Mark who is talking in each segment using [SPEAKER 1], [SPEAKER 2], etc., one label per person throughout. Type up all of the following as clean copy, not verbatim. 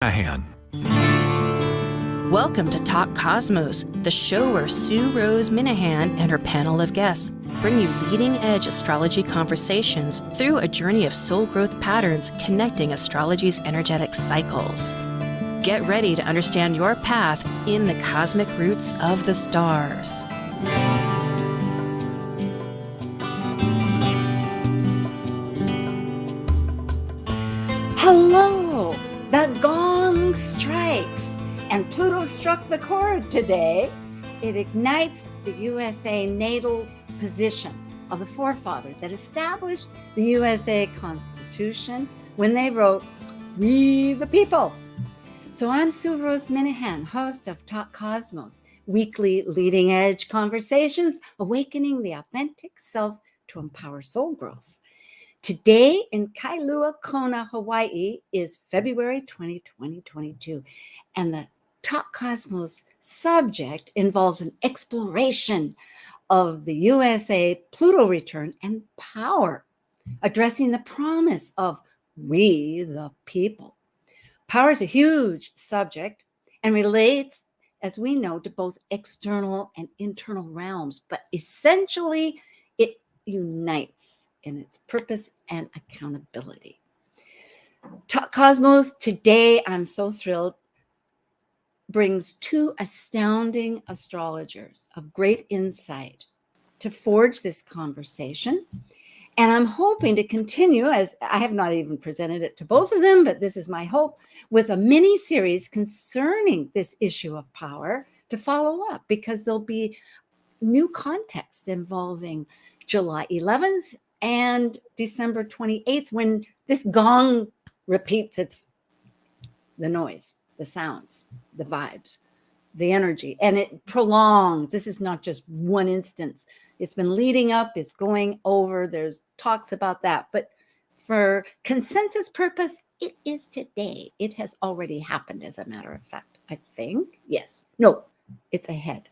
[SPEAKER 1] Mahan.
[SPEAKER 2] Welcome to Talk Cosmos, the show where Sue Rose Minahan and her panel of guests bring you leading-edge astrology conversations through a journey of soul growth patterns connecting astrology's energetic cycles. Get ready to understand your path in the cosmic roots of the stars.
[SPEAKER 3] Hello! The gong strikes, and Pluto struck the chord today. It ignites the USA natal position of the forefathers that established the USA Constitution when they wrote, "We the people." So I'm Sue Rose Minahan, host of Talk Cosmos, weekly leading edge conversations, awakening the authentic self to empower soul growth. Today in Kailua Kona, Hawaii is February 20, 2022, and the Talk Cosmos subject involves an exploration of the USA Pluto return and power, addressing the promise of we the people. Power is a huge subject and relates, as we know, to both external and internal realms, but essentially it unites in its purpose and accountability. Talk Cosmos today, I'm so thrilled, brings two astounding astrologers of great insight to forge this conversation. And I'm hoping to continue, as I have not even presented it to both of them, but this is my hope, with a mini series concerning this issue of power to follow up, because there'll be new context involving July 11th and December 28th, when this gong repeats the noise, the sounds, the vibes, the energy, and it prolongs. This is not just one instance. It's been leading up, it's going over, there's talks about that. But for consensus purpose, it is today. It has already happened, as a matter of fact, I think. Yes. No, it's ahead.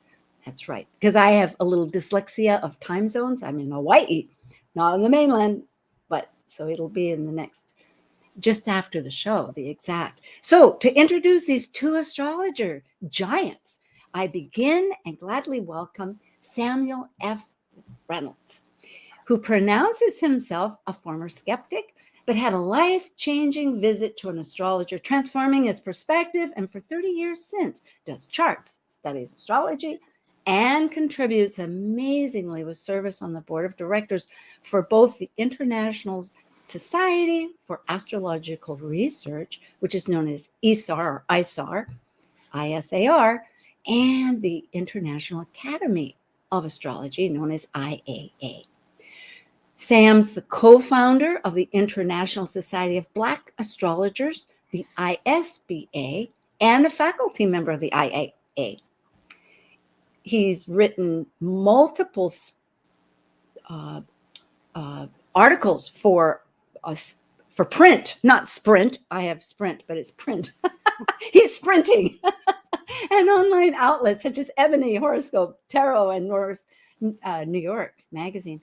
[SPEAKER 3] That's right. Because I have a little dyslexia of time zones. I'm in Hawaii, not on the mainland, but so it'll be in the next, just after the show, the exact. So to introduce these two astrologer giants, I begin and gladly welcome Samuel F. Reynolds, who pronounces himself a former skeptic, but had a life-changing visit to an astrologer, transforming his perspective, and for 30 years since does charts, studies astrology, and contributes amazingly with service on the board of directors for both the International Society for Astrological Research, which is known as ISAR, ISAR, and the International Academy of Astrology, known as IAA. Sam's the co-founder of the International Society of Black Astrologers, the ISBA, and a faculty member of the IAA. He's written multiple articles for print, not Sprint. I have Sprint, but it's print. He's sprinting. And online outlets such as Ebony, Horoscope, Tarot, and North New York Magazine.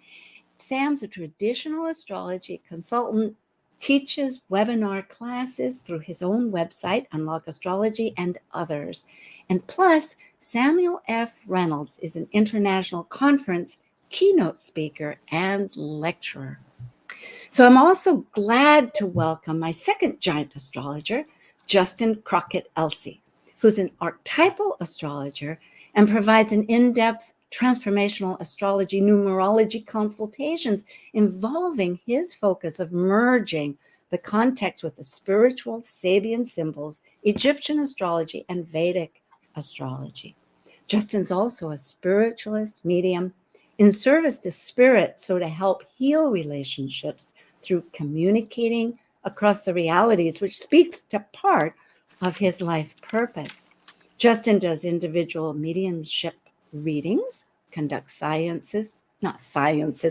[SPEAKER 3] Sam's a traditional astrology consultant, teaches webinar classes through his own website, Unlock Astrology, and others. And plus, Samuel F. Reynolds is an international conference keynote speaker and lecturer. So I'm also glad to welcome my second giant astrologer, Justin Crockett-Elsey, who's an archetypal astrologer and provides an in-depth transformational astrology numerology consultations involving his focus of merging the context with the spiritual Sabian symbols, Egyptian astrology, and Vedic astrology. Justin's also a spiritualist medium in service to spirit, so to help heal relationships through communicating across the realities, which speaks to part of his life purpose. Justin does individual mediumship readings, conducts seances. Science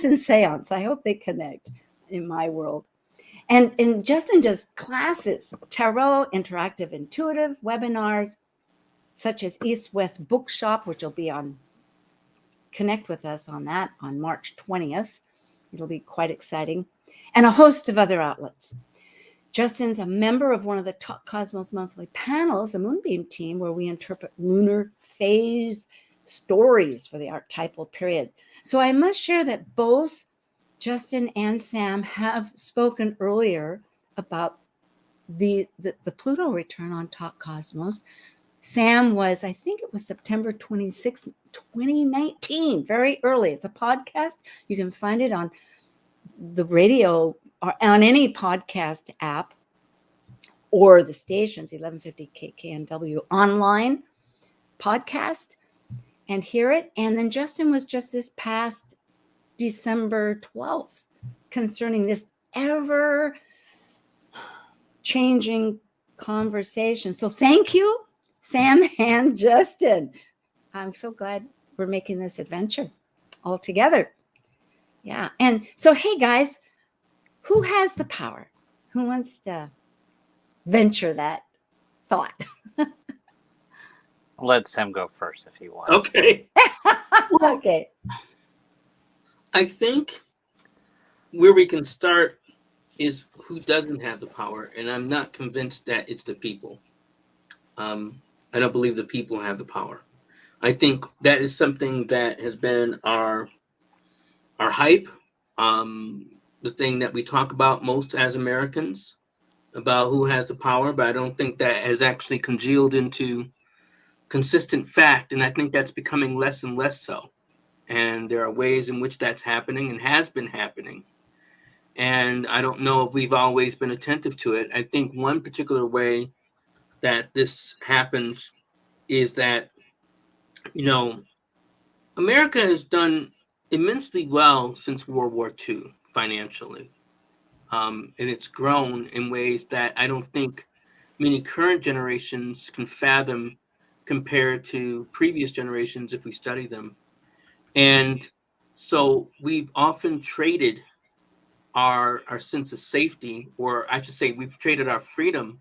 [SPEAKER 3] and seance. I hope they connect in my world. And Justin does classes, tarot, interactive, intuitive webinars, such as East-West Bookshop, which will be on, connect with us on that on March 20th. It'll be quite exciting. and a host of other outlets. Justin's a member of one of the Talk Cosmos monthly panels, the Moonbeam team, where we interpret lunar phase stories for the archetypal period. So I must share that both Justin and Sam have spoken earlier about the Pluto return on Talk Cosmos. Sam was, I think it was September 26th, 2019, very early. It's a podcast. You can find it on the radio or on any podcast app or the stations, 1150 KKNW online podcast, and hear it. And then Justin was just this past December 12th concerning this ever changing conversation. So thank you, Sam and Justin. I'm so glad we're making this adventure all together. Yeah. And so, hey guys, who has the power? Who wants to venture that thought?
[SPEAKER 1] Let Sam go first if he wants.
[SPEAKER 4] Okay.
[SPEAKER 3] Okay.
[SPEAKER 4] I think where we can start is who doesn't have the power, and I'm not convinced that it's the people. I don't believe the people have the power. I think that is something that has been our hype, the thing that we talk about most as Americans, about who has the power, but I don't think that has actually congealed into consistent fact, and I think that's becoming less and less so. And there are ways in which that's happening and has been happening. And I don't know if we've always been attentive to it. I think one particular way that this happens is that, you know, America has done immensely well since World War II financially. And it's grown in ways that I don't think many current generations can fathom compared to previous generations if we study them. And so we've often traded our sense of safety, or I should say we've traded our freedom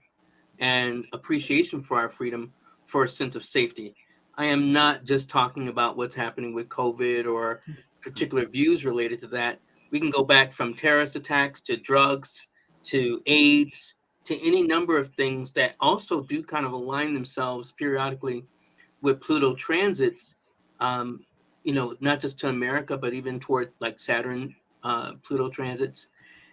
[SPEAKER 4] and appreciation for our freedom for a sense of safety. I am not just talking about what's happening with COVID or particular views related to that. We can go back from terrorist attacks to drugs to AIDS to any number of things that also do kind of align themselves periodically with Pluto transits, not just to America, but even toward like Saturn, Pluto transits.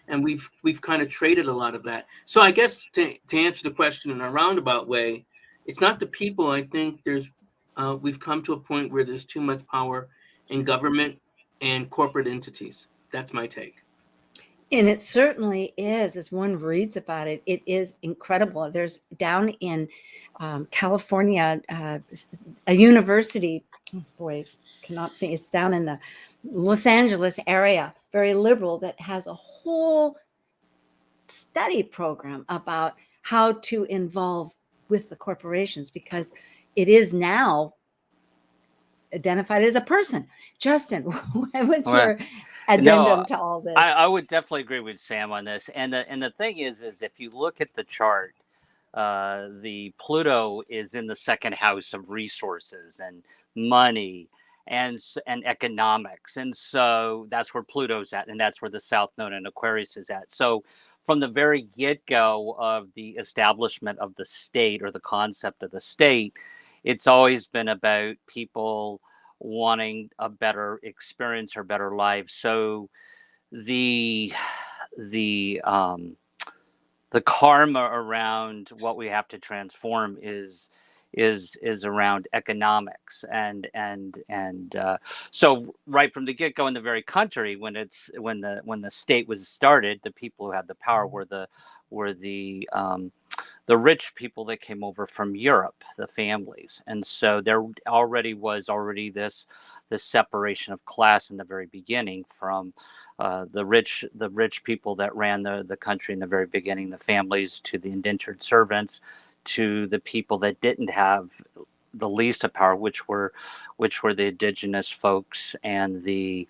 [SPEAKER 4] And we've kind of traded a lot of that. So I guess to answer the question in a roundabout way, it's not the people. I think we've come to a point where there's too much power in government and corporate entities. That's my take.
[SPEAKER 3] And it certainly is, as one reads about it, it is incredible. There's down in California, a university, cannot think, it's down in the Los Angeles area, very liberal, that has a whole study program about how to involve with the corporations, because it is now identified as a person. Justin, what's your addendum to all this?
[SPEAKER 1] I would definitely agree with Sam on this. And the thing is if you look at the chart, the Pluto is in the second house of resources and money and economics, and so that's where Pluto's at, and that's where the South Node in Aquarius is at. So from the very get-go of the establishment of the state, or the concept of the state, it's always been about people wanting a better experience or better life. So the karma around what we have to transform is around economics, and so right from the get-go in the very country, when the state was started, the people who had the power were the rich people that came over from Europe, the families. And so there was this separation of class in the very beginning, from the rich people that ran the country in the very beginning, the families, to the indentured servants, to the people that didn't have the least of power, which were the indigenous folks and the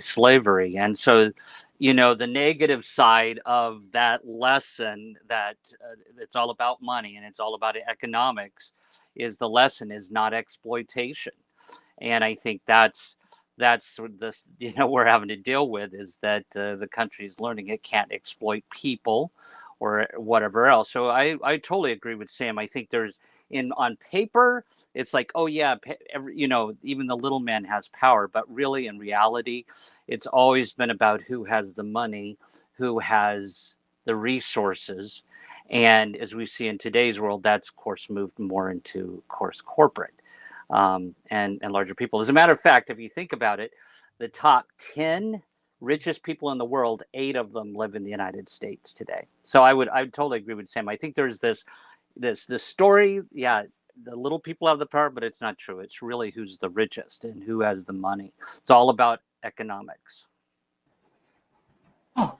[SPEAKER 1] slavery. And so, the negative side of that lesson, that it's all about money and it's all about economics, is the lesson is not exploitation. And I think that's that's what this, we're having to deal with, is that the country is learning it can't exploit people or whatever else. So I totally agree with Sam. I think there's, in on paper it's like, oh yeah, even the little man has power, but really in reality it's always been about who has the money, who has the resources. And as we see in today's world, that's of course moved more into, of course, corporate, and larger people. As a matter of fact, if you think about it, the top 10 richest people in the world, 8 of them live in the United States today. So I would totally agree with Sam. I think there's this story, yeah, the little people have the power, but it's not true. It's really who's the richest and who has the money. It's all about economics.
[SPEAKER 3] Oh,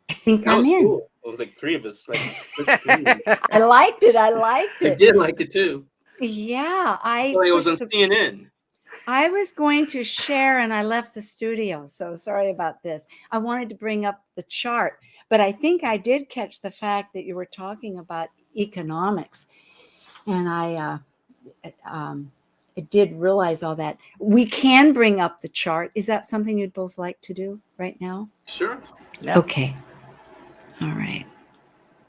[SPEAKER 3] I think
[SPEAKER 4] That
[SPEAKER 3] I'm
[SPEAKER 4] was
[SPEAKER 3] in.
[SPEAKER 4] cool. It was like 3 of us.
[SPEAKER 3] I liked it. I liked
[SPEAKER 4] I
[SPEAKER 3] it.
[SPEAKER 4] did like it too.
[SPEAKER 3] Yeah,
[SPEAKER 4] I feel like it was on CNN.
[SPEAKER 3] I was going to share and I left the studio, so sorry about this. I wanted to bring up the chart, but I think I did catch the fact that you were talking about economics, and I did realize all that. We can bring up the chart. Is that something you'd both like to do right now?
[SPEAKER 4] Sure.
[SPEAKER 1] Yeah.
[SPEAKER 3] Okay. All right.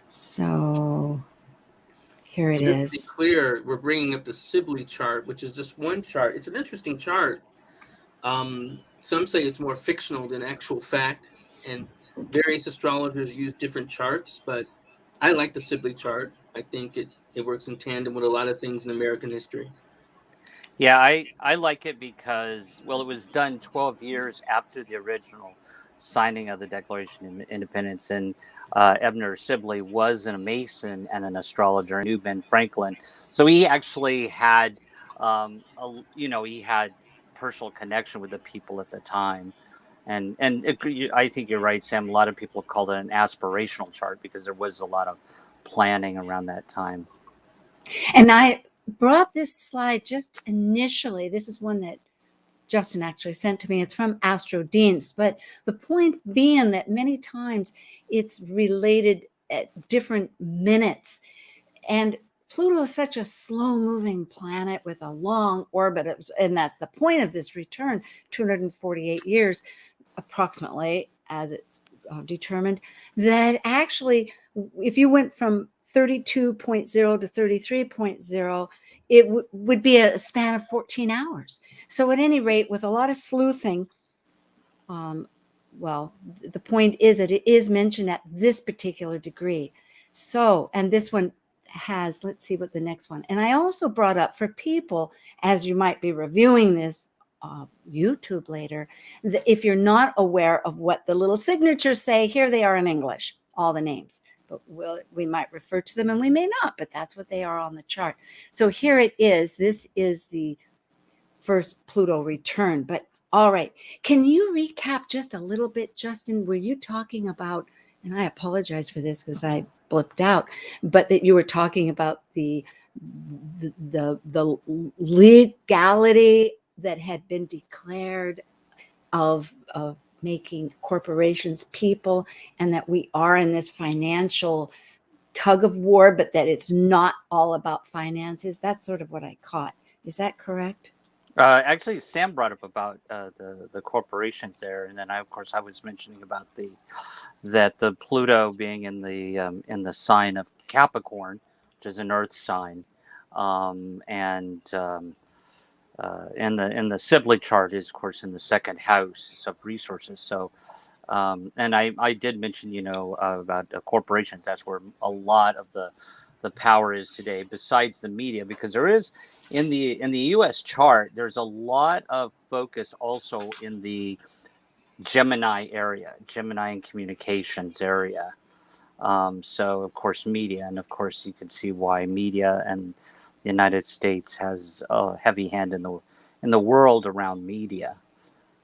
[SPEAKER 3] So here it
[SPEAKER 4] Just to be
[SPEAKER 3] is.
[SPEAKER 4] clear, we're bringing up the Sibley chart, which is just one chart. It's an interesting chart. Some say it's more fictional than actual fact, and various astrologers use different charts, but I like the Sibley chart. I think it works in tandem with a lot of things in American history.
[SPEAKER 1] Yeah, I like it because, well, it was done 12 years after the original signing of the Declaration of Independence, and Ebner Sibley was a Mason and an astrologer, and knew Ben Franklin, so he actually had, he had personal connection with the people at the time, and I think you're right, Sam. A lot of people have called it an aspirational chart because there was a lot of planning around that time.
[SPEAKER 3] And I brought this slide just initially. This is one that Justin actually sent to me. It's from Astro Dienst, but the point being that many times it's related at different minutes. And Pluto is such a slow moving planet with a long orbit. And that's the point of this return, 248 years approximately, as it's determined, that actually, if you went from 32.0 to 33.0, it would be a span of 14 hours. So at any rate, with a lot of sleuthing, well, the point is that it is mentioned at this particular degree. So, and this one has, let's see what the next one. And I also brought up for people, as you might be reviewing this YouTube later, that if you're not aware of what the little signatures say, here they are in English, all the names. But we might refer to them and we may not, but that's what they are on the chart. So here it is. This is the first Pluto return. But all right, can you recap just a little bit, Justin? Were you talking about, and I apologize for this because I blipped out, but that you were talking about the legality that had been declared of making corporations people, and that we are in this financial tug of war, but that it's not all about finances. That's sort of what I caught. Is that correct?
[SPEAKER 1] Actually, Sam brought up about the corporations there, and then of course I was mentioning about the Pluto being in the sign of Capricorn, which is an Earth sign, and in the Sibley chart is of course in the second house of resources. So, and I did mention about corporations. That's where a lot of the power is today, besides the media, because there is in the U.S. chart, there's a lot of focus also in the Gemini area, Gemini and communications area. So of course media, and of course you can see why media and the United States has a heavy hand in the world around media.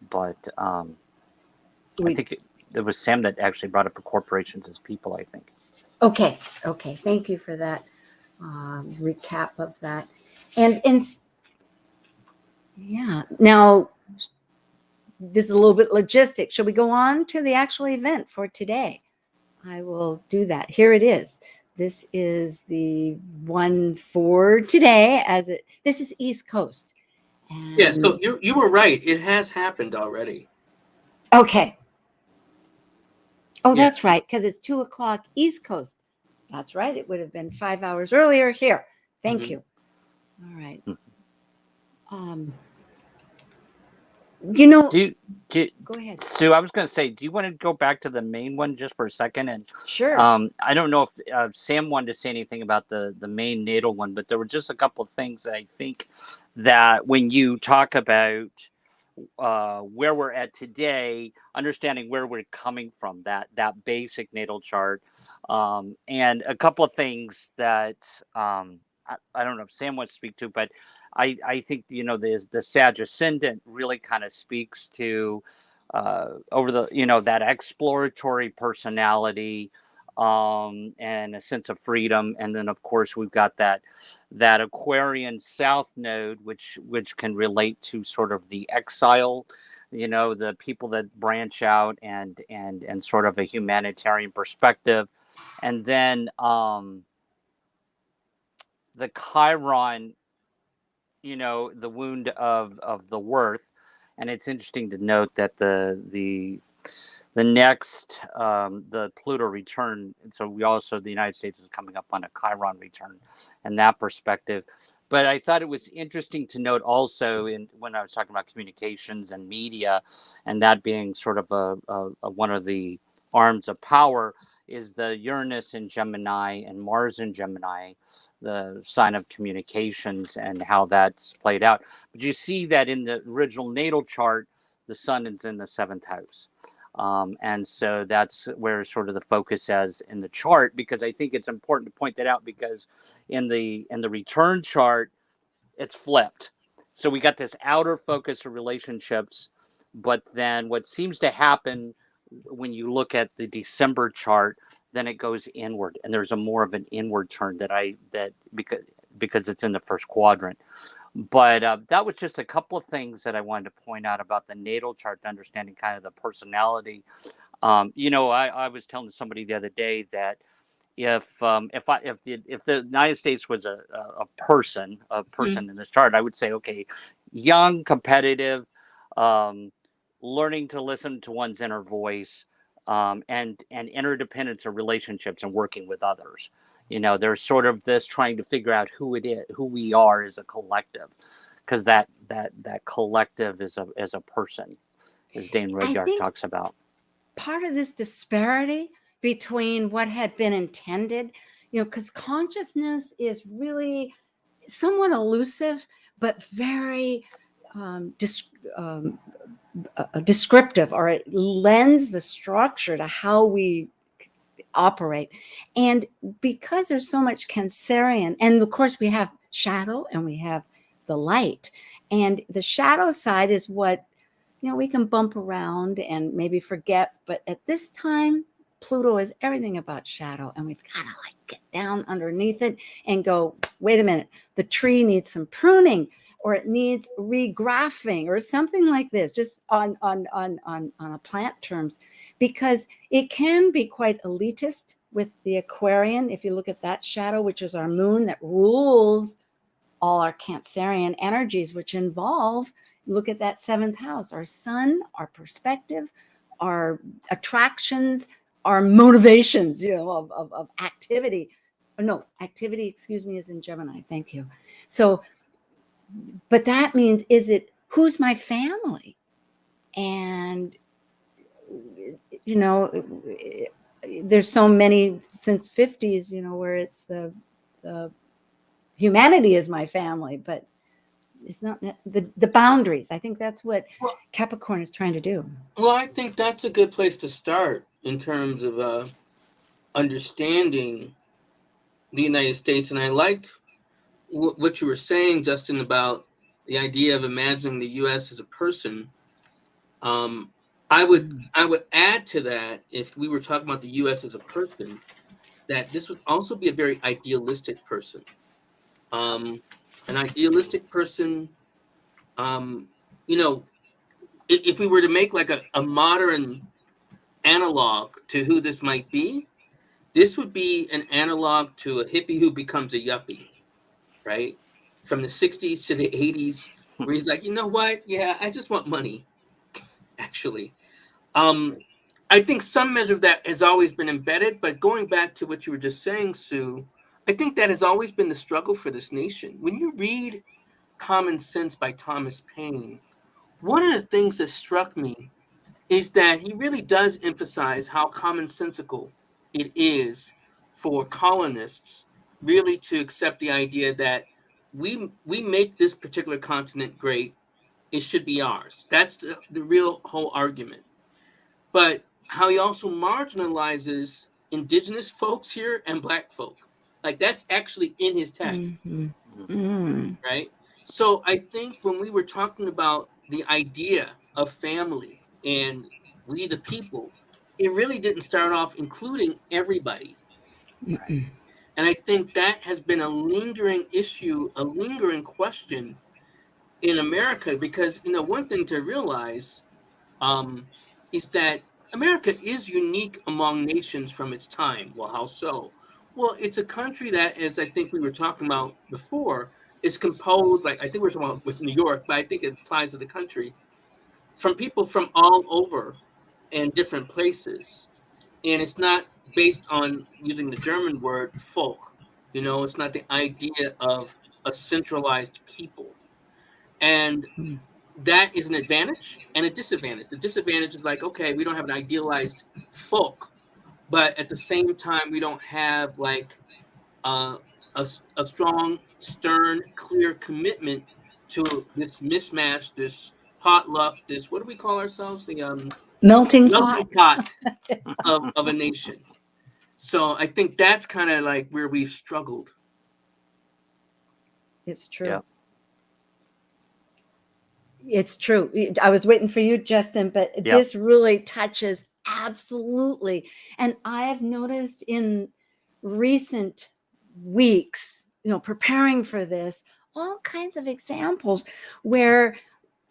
[SPEAKER 1] But I think it was Sam that actually brought up the corporations as people, I think.
[SPEAKER 3] Okay. Thank you for that recap of that. And yeah, now this is a little bit logistic. Shall we go on to the actual event for today? I will do that. Here it is. This is the one for today. This is East Coast,
[SPEAKER 4] Yeah,
[SPEAKER 3] And
[SPEAKER 4] so you were right. It has happened already.
[SPEAKER 3] okay. Oh,
[SPEAKER 4] Yeah.
[SPEAKER 3] that's right, because it's 2 o'clock East Coast. That's right. It would have been 5 hours earlier here. Thank
[SPEAKER 4] Mhm.
[SPEAKER 3] you. All right.
[SPEAKER 1] Mhm.
[SPEAKER 3] Um, you know,
[SPEAKER 1] Do you, do you-
[SPEAKER 3] go ahead.
[SPEAKER 1] Sue, I was going to say, do you want to go back to the main one just for a second? And
[SPEAKER 3] Sure.
[SPEAKER 1] I don't know if Sam wanted to say anything about the main natal one, but there were just a couple of things I think that when you talk about where we're at today, understanding where we're coming from, that basic natal chart, and a couple of things that I don't know if Sam wants to speak to, but I think the Sag ascendant really kind of speaks to over the that exploratory personality, and a sense of freedom, and then of course we've got that Aquarian South node, which can relate to sort of the exile, the people that branch out and sort of a humanitarian perspective, and then the Chiron, the wound of the worth. And it's interesting to note that the next the Pluto return, and so the United States is coming up on a Chiron return and that perspective. But I thought it was interesting to note also when I was talking about communications and media, and that being sort of a one of the arms of power, is the Uranus in Gemini and Mars in Gemini, the sign of communications, and how that's played out. But you see that in the original natal chart, the sun is in the seventh house. And so that's where sort of the focus is in the chart, because I think it's important to point that out, because in the return chart, it's flipped. So we got this outer focus of relationships, but then what seems to happen when you look at the December chart, then it goes inward, and there's a more of an inward turn that because it's in the first quadrant. But that was just a couple of things that I wanted to point out about the natal chart, understanding kind of the personality. I was telling somebody the other day that if the United States was a person in this chart, I would say, okay, young, competitive, um, learning to listen to one's inner voice, and interdependence of relationships and working with others. There's sort of this trying to figure out who it is, who we are as a collective, because that collective is a person, as Dane
[SPEAKER 3] I
[SPEAKER 1] Rudyard
[SPEAKER 3] think
[SPEAKER 1] talks about.
[SPEAKER 3] part of this disparity between what had been intended, because consciousness is really somewhat elusive, but very descriptive, or it lends the structure to how we operate. And because there's so much Cancerian, and of course we have shadow and we have the light, and the shadow side is what we can bump around and maybe forget, but at this time Pluto is everything about shadow, and we've got to get down underneath it and go, wait a minute, the tree needs some pruning, or it needs regraphing, or something like this, just on a plant terms, because it can be quite elitist with the Aquarian. If you look at that shadow, which is our moon that rules all our Cancerian energies, which involve, look at that seventh house, our sun, our perspective, our attractions, our motivations, of activity. No, activity, excuse me, is in Gemini. Thank you. So, but that means, who's my family? And, there's so many since 50s, where it's the humanity is my family, but it's not the boundaries. I think that's what Capricorn is trying to do.
[SPEAKER 4] Well, I think that's a good place to start in terms of understanding the United States. And I liked what you were saying, Justin, about the idea of imagining the U.S. as a person. I would add to that, if we were talking about the U.S. as a person, that this would also be a very idealistic person. An idealistic person, if we were to make like a modern analog to who this might be, this would be an analog to a hippie who becomes a yuppie, right? From the 60s to the 80s, where he's like, you know what? Yeah, I just want money, actually. I think some measure of that has always been embedded, but going back to what you were just saying, Sue, I think that has always been the struggle for this nation. When you read Common Sense by Thomas Paine, one of the things that struck me is that he really does emphasize how commonsensical it is for colonists really to accept the idea that we make this particular continent great, it should be ours. That's the real whole argument. But how he also marginalizes indigenous folks here and black folk. Like that's actually in his text,
[SPEAKER 3] Mhm. Mm.
[SPEAKER 4] right? So I think when we were talking about the idea of family and we the people, it really didn't start off including everybody.
[SPEAKER 3] Mm-mm.
[SPEAKER 4] And I think that has been a lingering issue, a lingering question in America, because one thing to realize um, is that America is unique among nations from its time. Well, how so? Well, it's a country that, as I think we were talking about before, is composed, like I think we are talking about with New York, but I think it applies to the country, from people from all over and different places. And it's not based on using the German word folk. It's not the idea of a centralized people. And
[SPEAKER 3] Mm.
[SPEAKER 4] that is an advantage and a disadvantage. The disadvantage is like, okay, we don't have an idealized folk, but at the same time, we don't have like uh, a strong, stern, clear commitment to this mismatch, this potluck, this, what do we call ourselves? The
[SPEAKER 3] Melting
[SPEAKER 4] melting
[SPEAKER 3] pot.
[SPEAKER 4] pot of a nation. So I think that's kind of like where we've struggled.
[SPEAKER 3] It's true.
[SPEAKER 1] Yeah.
[SPEAKER 3] It's true. I was waiting for you, Justin, but
[SPEAKER 1] Yeah.
[SPEAKER 3] this really touches absolutely. And I've noticed in recent weeks, preparing for this, all kinds of examples where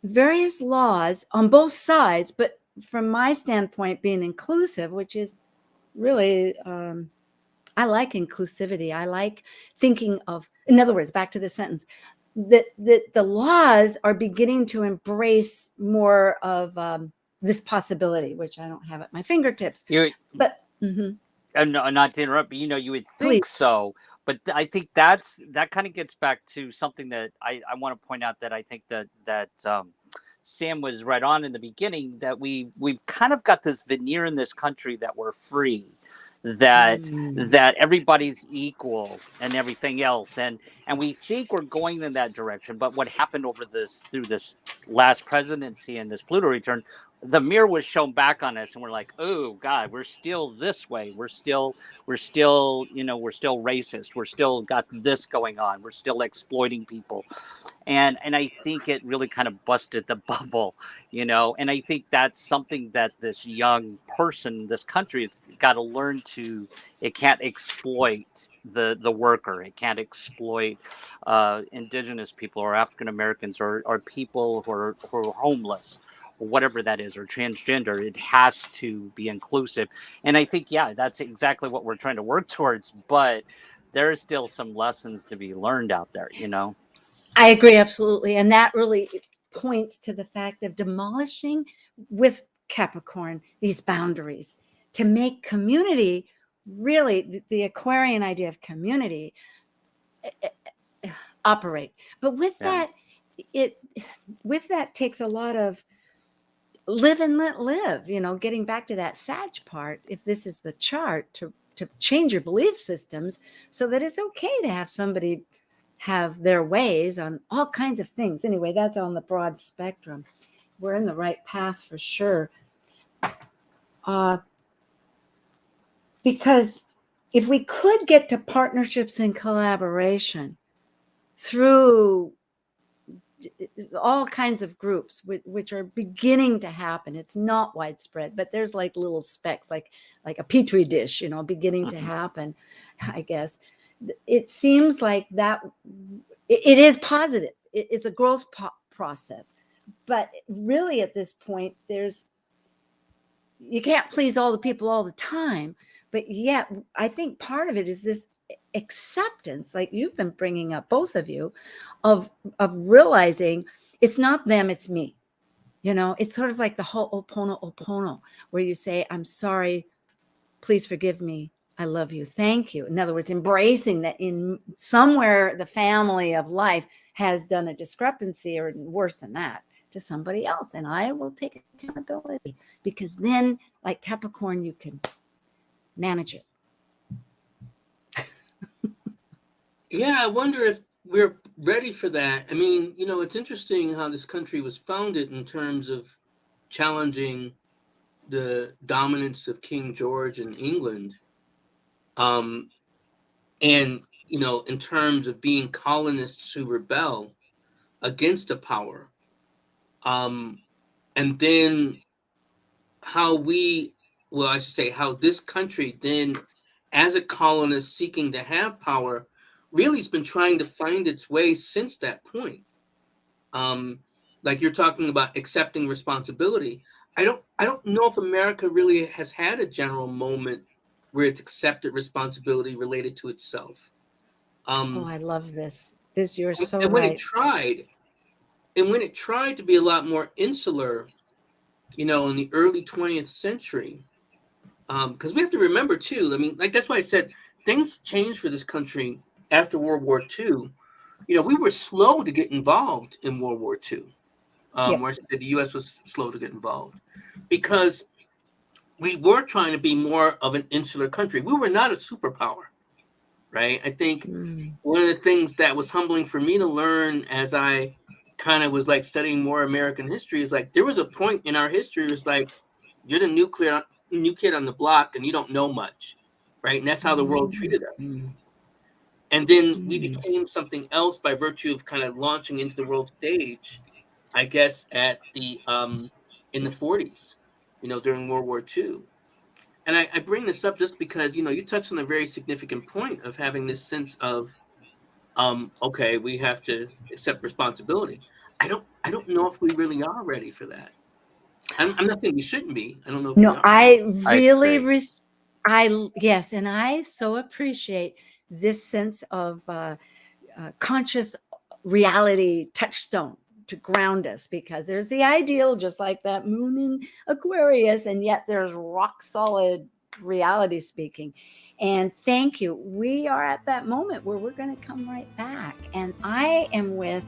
[SPEAKER 3] various laws on both sides, but from my standpoint, being inclusive, which is really, I like inclusivity. I like thinking of, in other words, back to the sentence, that the laws are beginning to embrace more of this possibility, which I don't have at my fingertips.
[SPEAKER 1] You,
[SPEAKER 3] But mhm,
[SPEAKER 1] not to interrupt, but you would
[SPEAKER 3] please.
[SPEAKER 1] think so. But I think that kind of gets back to something that I want to point out, that I think that Sam was right on in the beginning, that we've kind of got this veneer in this country that we're free, that
[SPEAKER 3] Mm.
[SPEAKER 1] that everybody's equal and everything else, and we think we're going in that direction. But what happened through this last presidency and this Pluto return, the mirror was shown back on us, and we're like, oh God, we're still this way. We're still we're still racist. We're still got this going on. We're still exploiting people. And I think it really kind of busted the bubble, and I think that's something that this young person, this country, has got to learn to. It can't exploit the worker. It can't exploit indigenous people or African Americans or people who are homeless, or whatever that is, or transgender. It has to be inclusive. And I think, yeah, that's exactly what we're trying to work towards. But there are still some lessons to be learned out there.
[SPEAKER 3] I agree absolutely, and that really points to the fact of demolishing with Capricorn these boundaries to make community really the Aquarian idea of community operate. But with
[SPEAKER 1] Yeah.
[SPEAKER 3] that takes a lot of live and let live, getting back to that Sag part, if this is the chart to change your belief systems so that it's okay to have somebody have their ways on all kinds of things. Anyway, that's on the broad spectrum. We're in the right path for sure. Because if we could get to partnerships and collaboration through all kinds of groups, which are beginning to happen. It's not widespread, but there's like little specks, like a petri dish, beginning to happen, I guess. It seems like that it is positive. It's a growth process. But really at this point, you can't please all the people all the time. But yet, I think part of it is this acceptance, like you've been bringing up, both of you, of realizing It's not them, it's me. It's sort of like the Ho'oponopono, where you say, I'm sorry, please forgive me, I love you, thank you. In other words, embracing that in somewhere the family of life has done a discrepancy, or worse than that, to somebody else. And I will take accountability, because then, like Capricorn, you can manage it.
[SPEAKER 4] Yeah, I wonder if we're ready for that. I mean, it's interesting how this country was founded in terms of challenging the dominance of King George in England. And, in terms of being colonists who rebel against a power. And then how how this country then, as a colonist seeking to have power, really has been trying to find its way since that point. Like you're talking about accepting responsibility. I don't know if America really has had a general moment where it's accepted responsibility related to itself.
[SPEAKER 3] I love this. You're so
[SPEAKER 4] and when
[SPEAKER 3] right.
[SPEAKER 4] when it tried to be a lot more insular, in the early 20th century, because we have to remember too, I mean, like, that's why I said things changed for this country after World War II. We were slow to get involved in World War II. Where the U.S. was slow to get involved because we were trying to be more of an insular country. We were not a superpower, right? I think one of the things that was humbling for me to learn as I kind of was like studying more American history is like there was a point in our history. It was like you're the new kid on the block and you don't know much, right? And that's how the world treated us. And then we became something else by virtue of kind of launching into the world stage, I guess, at the in the 40s, during World War II. And I bring this up just because, you touched on a very significant point of having this sense of, okay, we have to accept responsibility. I don't know if we really are ready for that. I'm not saying we shouldn't be. I don't know if we are.
[SPEAKER 3] I really yes, and I so appreciate this sense of conscious reality touchstone to ground us, because there's the ideal, just like that moon in Aquarius, and yet there's rock solid reality speaking. And thank you. We are at that moment where we're going to come right back. And I am with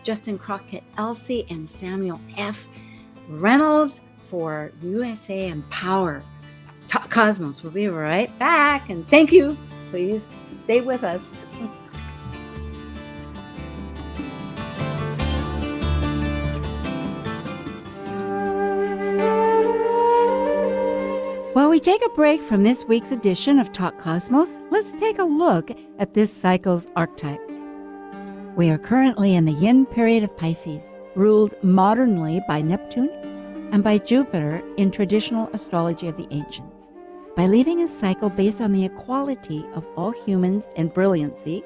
[SPEAKER 3] Justin Crockett, Elsie, and Samuel F. Reynolds for USA Empower Talk Cosmos. We'll be right back. And thank you. Please stay with us. While we take a break from this week's edition of Talk Cosmos, let's take a look at this cycle's archetype. We are currently in the yin period of Pisces, ruled modernly by Neptune and by Jupiter in traditional astrology of the ancients. By leaving a cycle based on the equality of all humans and brilliancy,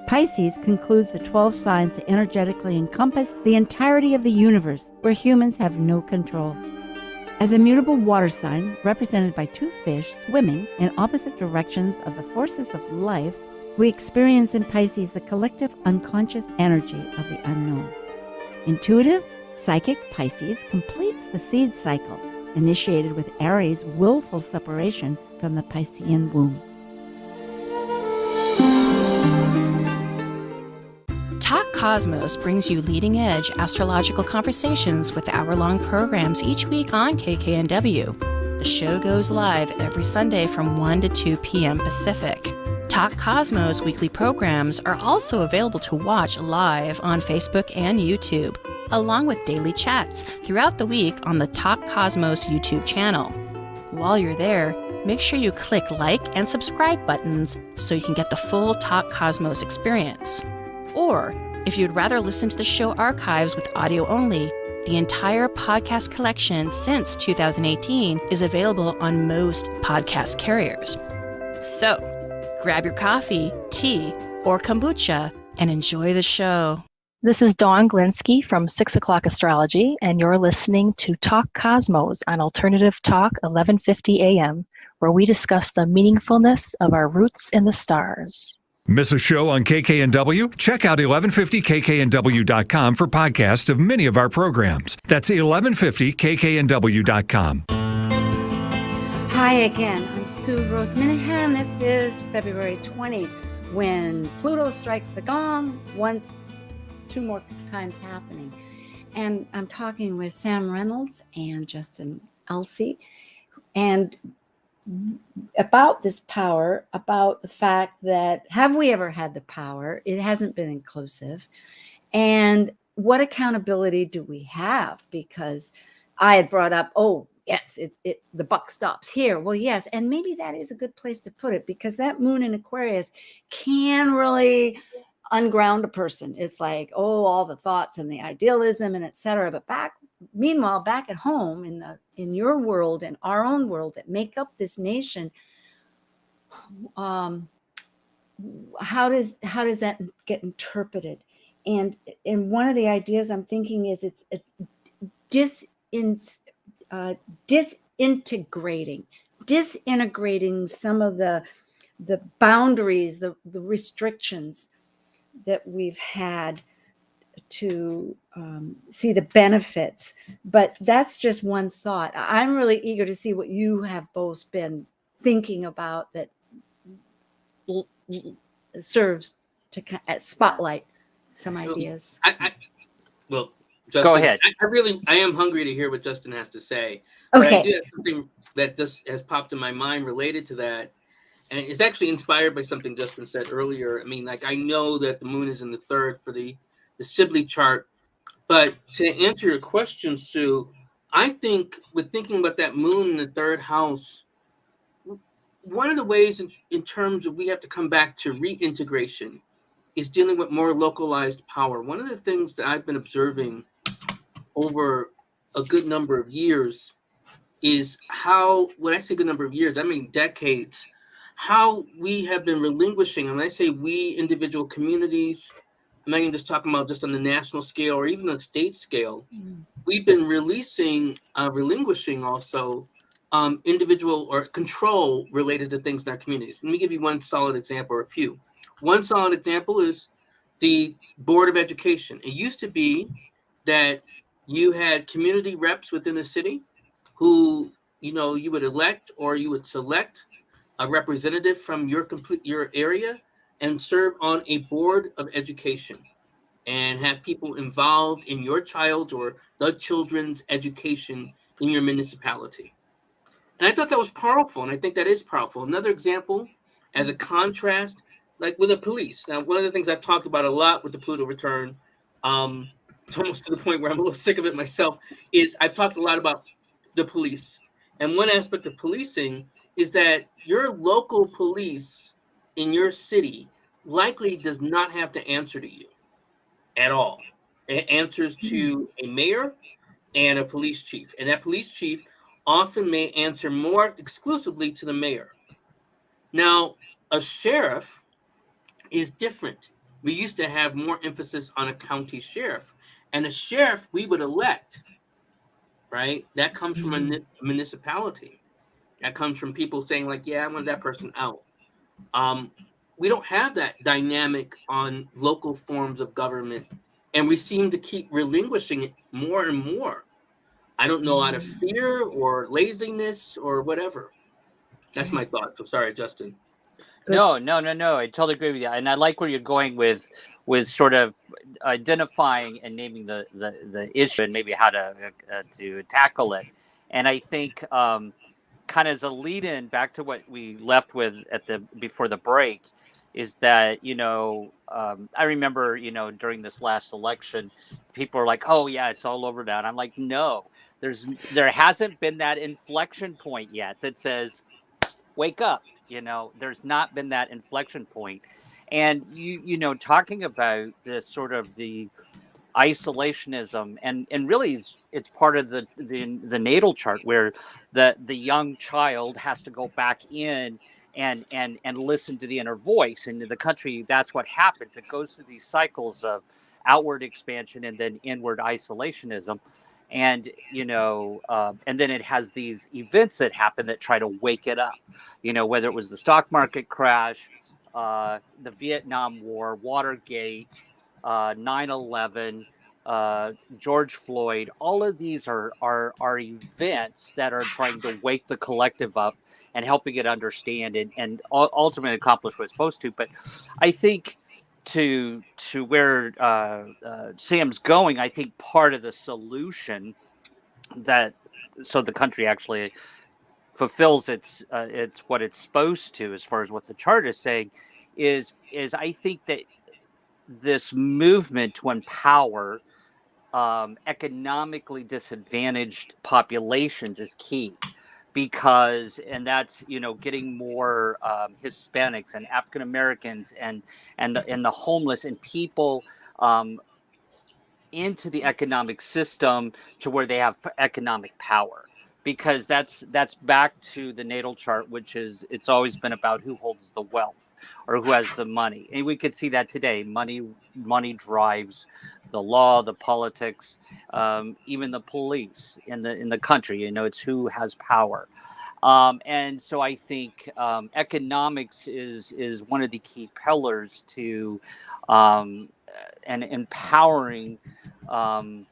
[SPEAKER 3] Pisces concludes the 12 signs to energetically encompass the entirety of the universe, where humans have no control. As a mutable water sign represented by two fish swimming in opposite directions of the forces of life, we experience in Pisces the collective unconscious energy of the unknown. Intuitive, psychic Pisces completes the seed cycle, initiated with Aries' willful separation from the Piscean womb.
[SPEAKER 2] Talk Cosmos brings you leading-edge astrological conversations with hour-long programs each week on KKNW. The show goes live every Sunday from 1 to 2 p.m. Pacific. Talk Cosmos weekly programs are also available to watch live on Facebook and YouTube, along with daily chats throughout the week on the Talk Cosmos YouTube channel. While you're there, make sure you click like and subscribe buttons so you can get the full Talk Cosmos experience. Or, if you'd rather listen to the show archives with audio only, the entire podcast collection since 2018 is available on most podcast carriers. So, grab your coffee, tea, or kombucha and enjoy the show.
[SPEAKER 5] This is Dawn Glinsky from 6 O'Clock Astrology, and you're listening to Talk Cosmos on Alternative Talk 1150 AM, where we discuss the meaningfulness of our roots in the stars.
[SPEAKER 6] Miss a show on KKNW? Check out 1150kknw.com for podcasts of many of our programs. That's 1150kknw.com.
[SPEAKER 3] Hi again, I'm Sue Rose Minahan. This is February 20, when Pluto strikes the gong, two more times happening. And I'm talking with Sam Reynolds and Justin Elsey, and about this power, about the fact that, have we ever had the power? It hasn't been inclusive. And what accountability do we have? Because I had brought up, oh, yes, the buck stops here. Well, yes, and maybe that is a good place to put it, because that moon in Aquarius can really unground a person. It's like, oh, all the thoughts and the idealism and etc. But meanwhile, back at home in your world and our own world that make up this nation, how does that get interpreted? And one of the ideas I'm thinking is it's disintegrating some of the boundaries, the restrictions that we've had to see the benefits. But that's just one thought. I'm really eager to see what you have both been thinking about that serves to spotlight some ideas.
[SPEAKER 4] Well, Justin,
[SPEAKER 1] Go ahead.
[SPEAKER 4] I am hungry to hear what Justin has to say.
[SPEAKER 3] Okay.
[SPEAKER 4] But I do have something that just has popped in my mind related to that. And it's actually inspired by something Justin said earlier. I mean, like, I know that the moon is in the third for the Sibley chart. But to answer your question, Sue, I think with thinking about that moon in the third house, one of the ways in terms of we have to come back to reintegration is dealing with more localized power. One of the things that I've been observing over a good number of years is how, when I say good number of years, I mean decades, how we have been relinquishing, and when I say we, individual communities, I'm not even just talking about just on the national scale or even the state scale, we've been relinquishing also individual or control related to things in our communities. Let me give you one solid example, or a few. One solid example is the Board of Education. It used to be that you had community reps within the city who, you would elect or you would select a representative from your area and serve on a board of education and have people involved in your child or the children's education in your municipality. And I thought that was powerful, and I think that is powerful. Another example, as a contrast, like with the police. Now, one of the things I've talked about a lot with the Pluto return, it's almost to the point where I'm a little sick of it myself, is I've talked a lot about the police. And one aspect of policing is that your local police in your city likely does not have to answer to you at all. It answers to a mayor and a police chief. And that police chief often may answer more exclusively to the mayor. Now, a sheriff is different. We used to have more emphasis on a county sheriff. And a sheriff we would elect, right? That comes from a municipality. That comes from people saying, like, yeah, I want that person out. We don't have that dynamic on local forms of government, and we seem to keep relinquishing it more and more. I don't know, out of fear or laziness or whatever. That's my thought. So sorry, Justin.
[SPEAKER 3] Good.
[SPEAKER 1] No. I totally agree with you, and I like where you're going with sort of identifying and naming the issue and maybe how to tackle it. And I think kind of as a lead-in back to what we left with before the break is that I remember during this last election, people are like, oh yeah, it's all over now. And I'm like, no, there hasn't been that inflection point yet that says wake up. There's not been that inflection point. And talking about this sort of the isolationism and really it's part of the natal chart where the young child has to go back in and listen to the inner voice. And in the country, that's what happens. It goes through these cycles of outward expansion and then inward isolationism. And and then it has these events that happen that try to wake it up, whether it was the stock market crash, the Vietnam War, Watergate, 9/11, George Floyd. All of these are events that are trying to wake the collective up and helping it understand and ultimately accomplish what it's supposed to. But I think to where Sam's going, I think part of the solution that so the country actually fulfills its what it's supposed to as far as what the chart is saying is I think that this movement to empower economically disadvantaged populations is key because and that's getting more Hispanics and African Americans and the homeless and people into the economic system to where they have economic power because that's back to the natal chart, which is it's always been about who holds the wealth or who has the money, and we could see that today. Money drives the law, the politics, even the police in the country. It's who has power. And so I think economics is one of the key pillars to and empowering um,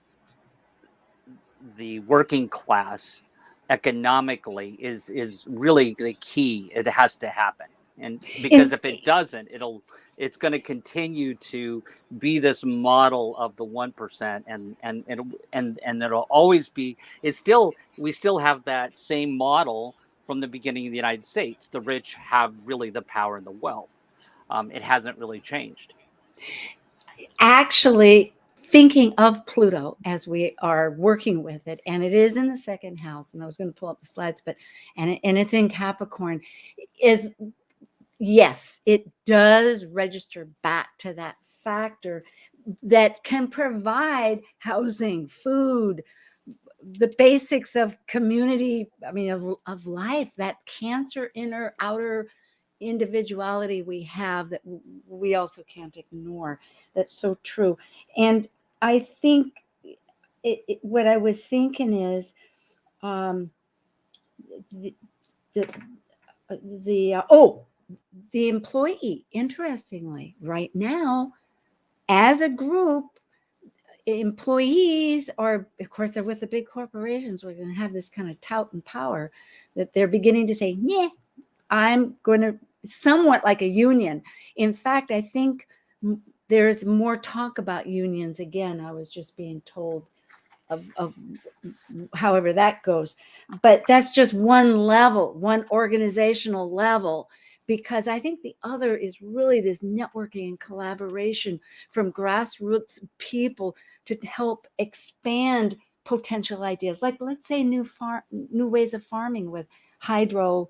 [SPEAKER 1] the working class economically is really the key. It has to happen, and because
[SPEAKER 3] And
[SPEAKER 1] if it doesn't, it's going to continue to be this model of the 1%, and it'll always be. It's still we still have that same model from the beginning of the United States. The rich have really the power and the wealth. It hasn't really changed.
[SPEAKER 3] actually, thinking of Pluto as we are working with it, and it is in the second house, and I was going to pull up the slides, but and it's in Capricorn, is yes, it does register back to that factor that can provide housing, food, the basics of community, I mean, of life, that Cancer inner outer individuality we have that we also can't ignore. That's so true. And I think what I was thinking is um, the, the, the employee, interestingly, right now, as a group, employees are, of course, they're with the big corporations. We're going to have this kind of tout and power that they're beginning to say, nah, I'm going to somewhat like a union. In fact, I think there's more talk about unions again. I was just being told of however that goes. But that's just one level, one organizational level, because I think the other is really this networking and collaboration from grassroots people to help expand potential ideas. Like, let's say new ways of farming with hydroponics,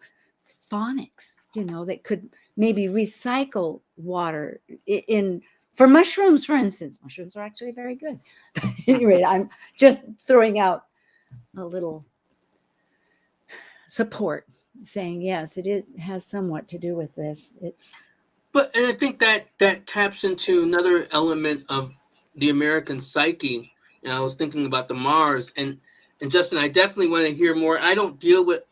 [SPEAKER 3] that could maybe recycle water for mushrooms, for instance. Mushrooms are actually very good. Anyway, I'm just throwing out a little support, saying yes, it has somewhat to do with this.
[SPEAKER 4] And I think that taps into another element of the American psyche. And I was thinking about the Mars, and Justin, I definitely want to hear more. I don't deal with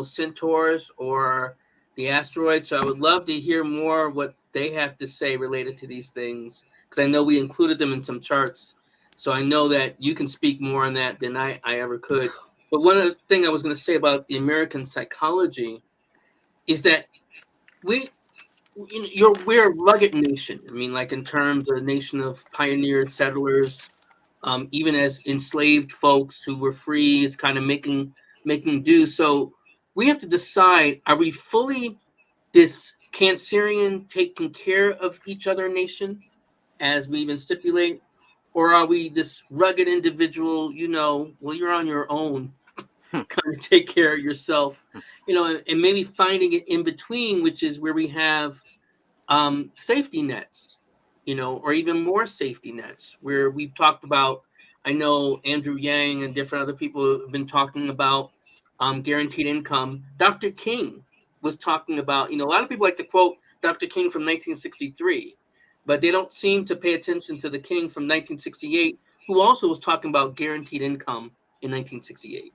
[SPEAKER 4] centaurs or the asteroids, so I would love to hear more what they have to say related to these things, because I know we included them in some charts. So I know that you can speak more on that than I ever could. But one other thing I was going to say about the American psychology is that we're a rugged nation. I mean, like in terms of a nation of pioneers, settlers, even as enslaved folks who were free, it's kind of making do. So we have to decide: are we fully this Cancerian taking care of each other nation, as we even stipulate, or are we this rugged individual? Well, you're on your own. Kind of take care of yourself, and maybe finding it in between, which is where we have safety nets, or even more safety nets, where we've talked about. I know Andrew Yang and different other people have been talking about guaranteed income. Dr. King was talking about, a lot of people like to quote Dr. King from 1963, but they don't seem to pay attention to the King from 1968, who also was talking about guaranteed income in 1968.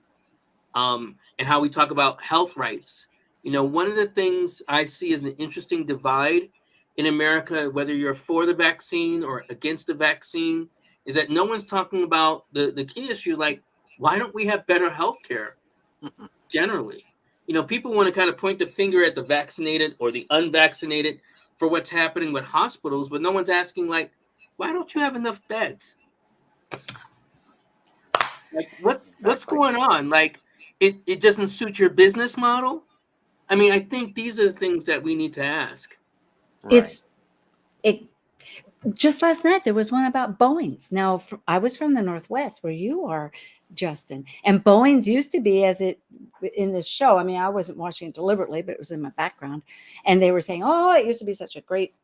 [SPEAKER 4] And how we talk about health rights. One of the things I see as an interesting divide in America, whether you're for the vaccine or against the vaccine, is that no one's talking about the key issue, like, why don't we have better health care generally? People want to kind of point the finger at the vaccinated or the unvaccinated for what's happening with hospitals, but no one's asking, like, why don't you have enough beds? Like, what's
[SPEAKER 1] Exactly.
[SPEAKER 4] going on? Like, it doesn't suit your business model? I mean, I think these are the things that we need to ask.
[SPEAKER 1] Right.
[SPEAKER 3] It just last night there was one about Boeings. Now I was from the Northwest where you are, Justin, and Boeings used to be, as it in this show. I mean, I wasn't watching it deliberately, but it was in my background, and they were saying, "Oh, it used to be such a great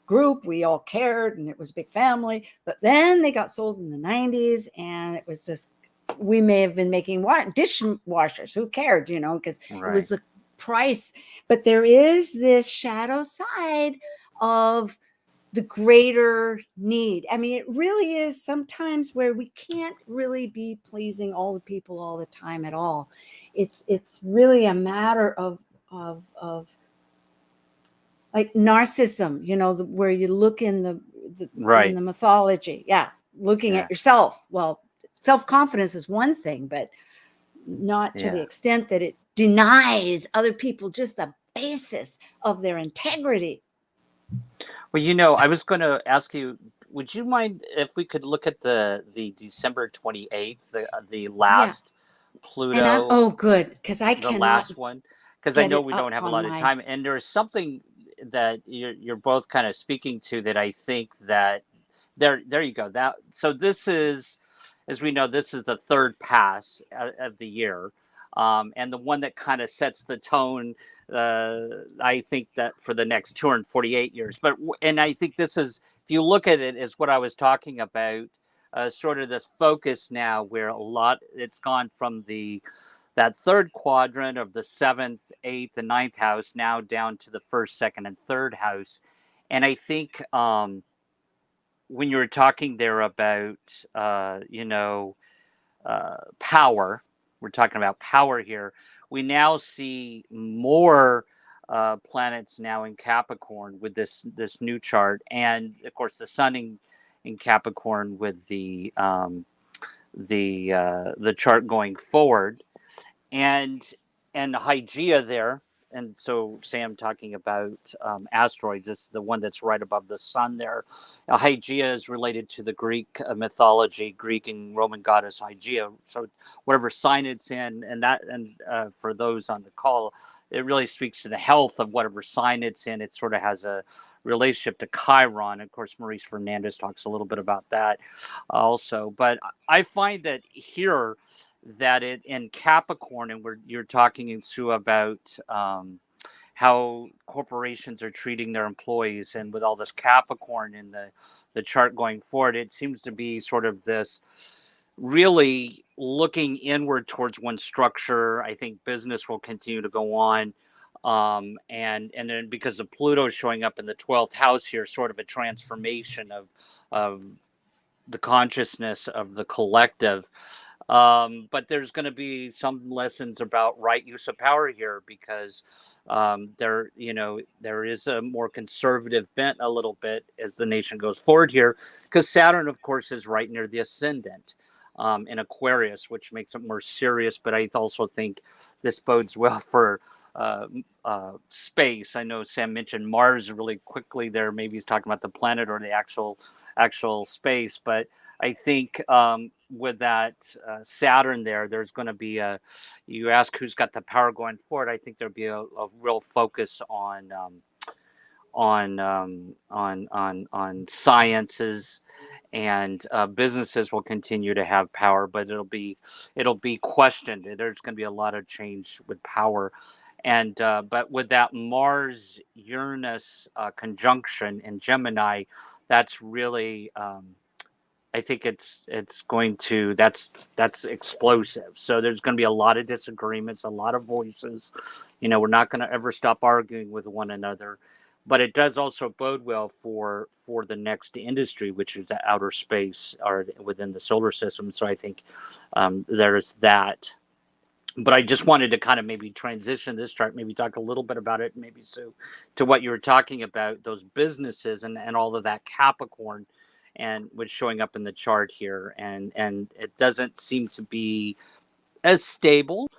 [SPEAKER 3] group. We all cared, and it was a big family." But then they got sold in the '90s, and it was just, we may have been making dishwashers. Who cared, because it was
[SPEAKER 1] Right.
[SPEAKER 3] the price. But there is this shadow side of the greater need. I mean, it really is sometimes where we can't really be pleasing all the people all the time at all. It's really a matter of like narcissism, where you look in the
[SPEAKER 1] Right.
[SPEAKER 3] mythology. Yeah, looking
[SPEAKER 1] Yeah.
[SPEAKER 3] at yourself. Well, self-confidence is one thing, but not to the
[SPEAKER 1] Yeah.
[SPEAKER 3] extent that it denies other people just the basis of their integrity.
[SPEAKER 1] Well, I was going to ask you, would you mind if we could look at the December 28th, the
[SPEAKER 3] Yeah.
[SPEAKER 1] last
[SPEAKER 3] And
[SPEAKER 1] Pluto,
[SPEAKER 3] good, because I
[SPEAKER 1] the
[SPEAKER 3] cannot
[SPEAKER 1] last one? Because I
[SPEAKER 3] get
[SPEAKER 1] know
[SPEAKER 3] it
[SPEAKER 1] we don't
[SPEAKER 3] up
[SPEAKER 1] have a
[SPEAKER 3] on
[SPEAKER 1] lot of
[SPEAKER 3] my.
[SPEAKER 1] time, and there's something that you're both kind of speaking to that I think that there you go. That so this is, as we know, this is the third pass of the year, and the one that kind of sets the tone. I think that for the next 248 years, and I think this is, if you look at it, is what I was talking about. Sort of this focus now, where it's gone from that third quadrant of the seventh, eighth, and ninth house now down to the first, second, and third house. And I think when you were talking there about, power, we're talking about power here. We now see more planets now in Capricorn with this new chart, and of course the Sun in Capricorn with the chart going forward, and Hygeia there. And so Sam talking about asteroids, it's the one that's right above the sun there. Hygeia is related to the Greek mythology, Greek and Roman goddess Hygeia. So whatever sign it's in, and for those on the call, it really speaks to the health of whatever sign it's in. It sort of has a relationship to Chiron. Of course, Maurice Fernandez talks a little bit about that also. But I find that here, that it in Capricorn, and you're talking in Sue about how corporations are treating their employees, and with all this Capricorn in the chart going forward, it seems to be sort of this really looking inward towards one structure. I think business will continue to go on. And then because of Pluto showing up in the 12th house here, sort of a transformation of the consciousness of the collective. But there's going to be some lessons about right use of power here, because there is a more conservative bent a little bit as the nation goes forward here, because Saturn, of course, is right near the ascendant in Aquarius, which makes it more serious. But I also think this bodes well for space. I know Sam mentioned Mars really quickly there. Maybe he's talking about the planet or the actual space, but I think with that Saturn there, there's going to be you ask who's got the power going forward. I think there'll be a real focus on sciences, and businesses will continue to have power, but it'll be questioned. There's going to be a lot of change with power, and but with that Mars Uranus conjunction in Gemini, that's really I think it's going to that's explosive. So there's going to be a lot of disagreements, a lot of voices. We're not going to ever stop arguing with one another, but it does also bode well for the next industry, which is outer space or within the solar system. So I think there's that. but I just wanted to kind of maybe transition this chart, maybe talk a little bit about it, maybe Sue, to what you were talking about, those businesses and all of that Capricorn, and what's showing up in the chart here, and it doesn't seem to be as stable.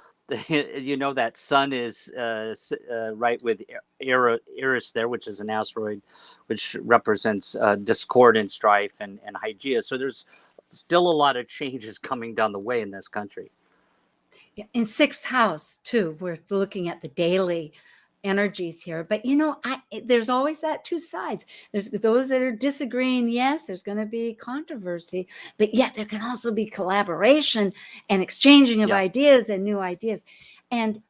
[SPEAKER 1] You know, that sun is right with Eris there, which is an asteroid, which represents discord and strife and Hygeia. So there's still a lot of changes coming down the way in this country.
[SPEAKER 3] Yeah, in sixth house too, we're looking at the daily energies here. But you know, there's always that two sides. There's those that are disagreeing. Yes, there's going to be controversy, but yet there can also be collaboration and exchanging of
[SPEAKER 1] Yeah.
[SPEAKER 3] ideas and new ideas. And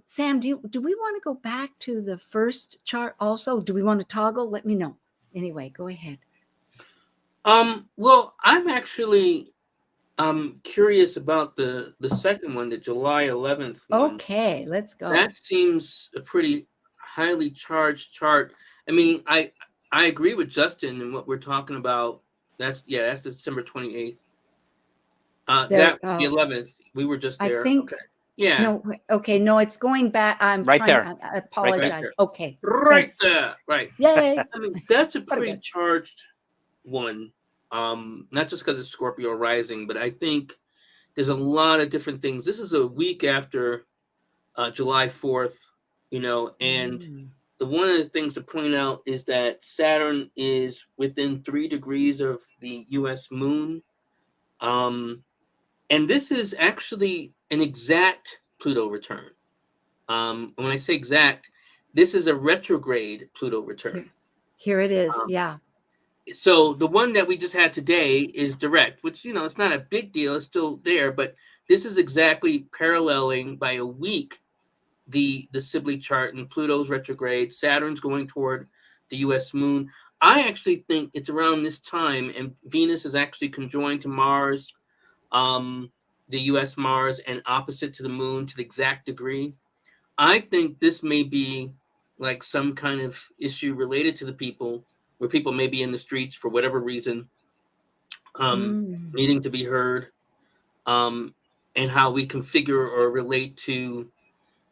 [SPEAKER 3] Sam, do we want to go back to the first chart also? Do we want to toggle? Let me know. Anyway, go ahead.
[SPEAKER 4] Well, I'm actually curious about the second one, the July 11th one.
[SPEAKER 3] Okay, let's go.
[SPEAKER 4] That seems a pretty highly charged chart. I mean, I agree with Justin and what we're talking about. That's December 28th. The 11th. We were just there.
[SPEAKER 3] I think.
[SPEAKER 4] Okay. Yeah.
[SPEAKER 3] No. Okay. No, it's going back. I'm
[SPEAKER 1] right
[SPEAKER 3] trying.
[SPEAKER 1] there.
[SPEAKER 3] I apologize.
[SPEAKER 4] there.
[SPEAKER 3] Okay.
[SPEAKER 4] Right
[SPEAKER 3] thanks.
[SPEAKER 4] there. Right.
[SPEAKER 3] Yay.
[SPEAKER 4] I mean, that's a pretty
[SPEAKER 3] good.
[SPEAKER 4] charged one. Not just because it's Scorpio rising, but I think there's a lot of different things. This is a week after July 4th, you know, and one of the things to point out is that Saturn is within 3 degrees of the U.S. moon. And this is actually an exact Pluto return. When I say exact, this is a retrograde Pluto return.
[SPEAKER 3] Here it is. Yeah.
[SPEAKER 4] So the one that we just had today is direct, which, you know, it's not a big deal. It's still there, but this is exactly paralleling by a week the Sibley chart, and Pluto's retrograde. Saturn's going toward the U.S. moon. I actually think it's around this time, and Venus is actually conjoined to Mars, the U.S. Mars, and opposite to the moon to the exact degree. I think this may be like some kind of issue related to the people, where people may be in the streets for whatever reason, needing to be heard, and how we configure or relate to,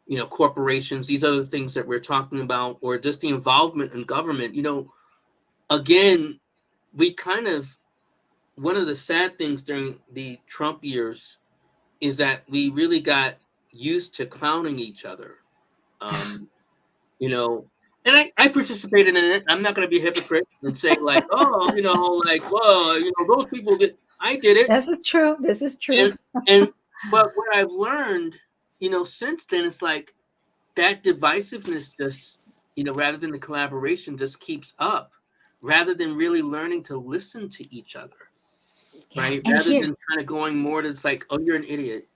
[SPEAKER 4] you know, corporations, these other things that we're talking about, or just the involvement in government. You know, again, we kind of, one of the sad things during the Trump years is that we really got used to clowning each other, you know, and I participated in it. I'm not going to be a hypocrite and say like, oh, you know, like, well, you know, those people did. I did it.
[SPEAKER 3] This is true. This is true.
[SPEAKER 4] But what I've learned, you know, since then, it's like that divisiveness just, you know, rather than the collaboration, just keeps up, rather than really learning to listen to each other, right?
[SPEAKER 3] And
[SPEAKER 4] rather than kind of going more to, it's like, oh, you're an idiot,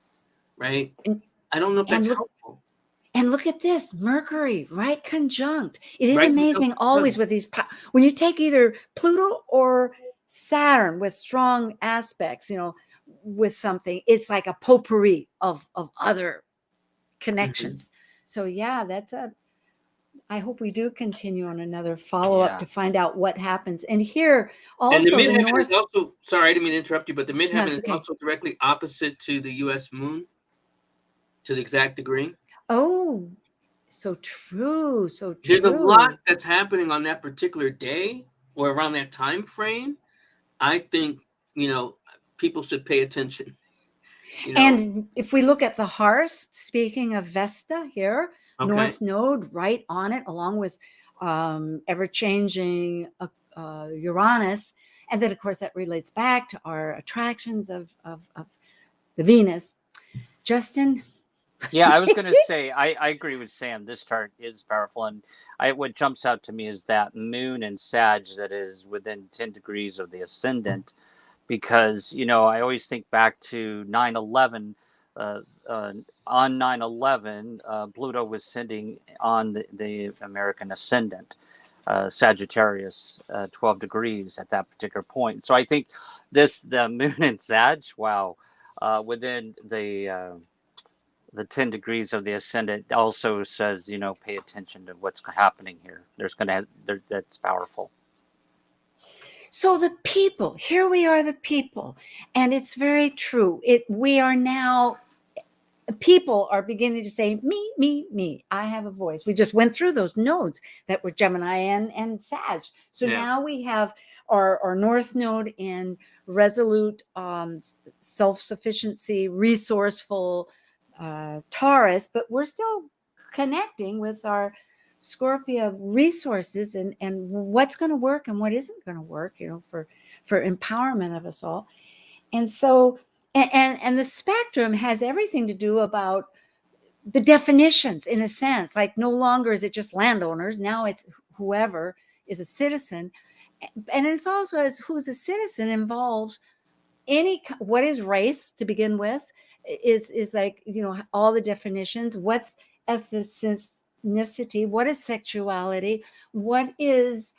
[SPEAKER 4] right? I don't know if that's helpful.
[SPEAKER 3] And look at this, Mercury, right conjunct. It is
[SPEAKER 4] Right
[SPEAKER 3] amazing always with these, when you take either Pluto or Saturn with strong aspects, you know, with something, it's like a potpourri of other connections. So yeah, I hope we do continue on another follow-up to find out what happens. And here also,
[SPEAKER 4] and the midheaven is also, sorry, I didn't mean to interrupt you, but the midheaven is also directly opposite to the U.S. moon, to the exact degree.
[SPEAKER 3] Oh, so true. So true.
[SPEAKER 4] There's a lot that's happening on that particular day or around that time frame. I think, you know, people should pay attention. You know?
[SPEAKER 3] And if we look at the hearth, speaking of Vesta here, North Node right on it, along with ever-changing Uranus. And then, of course, that relates back to our attractions of the Venus. Justin?
[SPEAKER 1] Yeah, I was going to say, I agree with Sam. This chart is powerful. And what jumps out to me is that moon and Sag that is within 10 degrees of the ascendant. Because, you know, I always think back to 9/11. On 9/11, Pluto was sitting on the American ascendant, Sagittarius, 12 degrees at that particular point. So I think the moon and Sag, wow, within the 10 degrees of the ascendant also says, you know, pay attention to what's happening here. That's powerful.
[SPEAKER 3] So the people, here we are, the people, and it's very true. We are now people are beginning to say, me, me, me. I have a voice. We just went through those nodes that were Gemini and Sag. So
[SPEAKER 4] Yeah.
[SPEAKER 3] now we have our North Node in resolute, self-sufficiency, resourceful Taurus, but we're still connecting with our Scorpio resources and what's going to work and what isn't going to work, for empowerment of us all. And so, and the spectrum has everything to do about the definitions, in a sense. Like, no longer is it just landowners, now it's whoever is a citizen. And it's also, as who's a citizen involves what is race to begin with, is like, all the definitions. What's ethnicity? What is sexuality? What is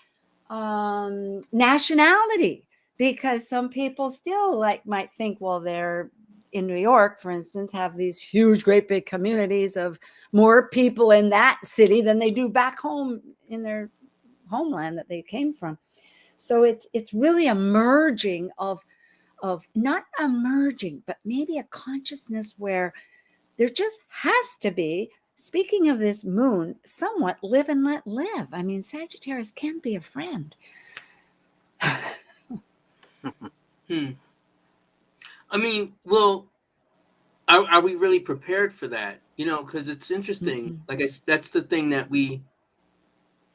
[SPEAKER 3] nationality? Because some people still might think, well, they're in New York, for instance, have these huge, great big communities of more people in that city than they do back home in their homeland that they came from. So it's really a merging of not a merging, but maybe a consciousness where there just has to be, speaking of this moon, somewhat live and let live. I mean, Sagittarius can be a friend.
[SPEAKER 4] I mean, well, are we really prepared for that? Because it's interesting. That's the thing that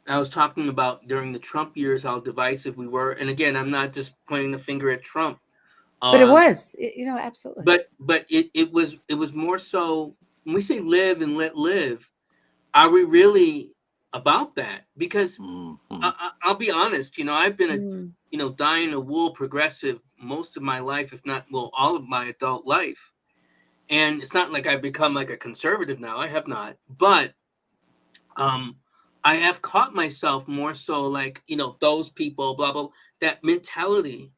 [SPEAKER 4] I was talking about during the Trump years, how divisive we were. And again, I'm not just pointing the finger at Trump.
[SPEAKER 3] But it was, absolutely.
[SPEAKER 4] But it was more so, when we say live and let live, are we really about that? Because I'll be honest, I've been a dyed-in-the-wool progressive most of my life, if not, well, all of my adult life. And it's not like I've become like a conservative now. I have not. But I have caught myself more so like, those people, blah, blah, that mentality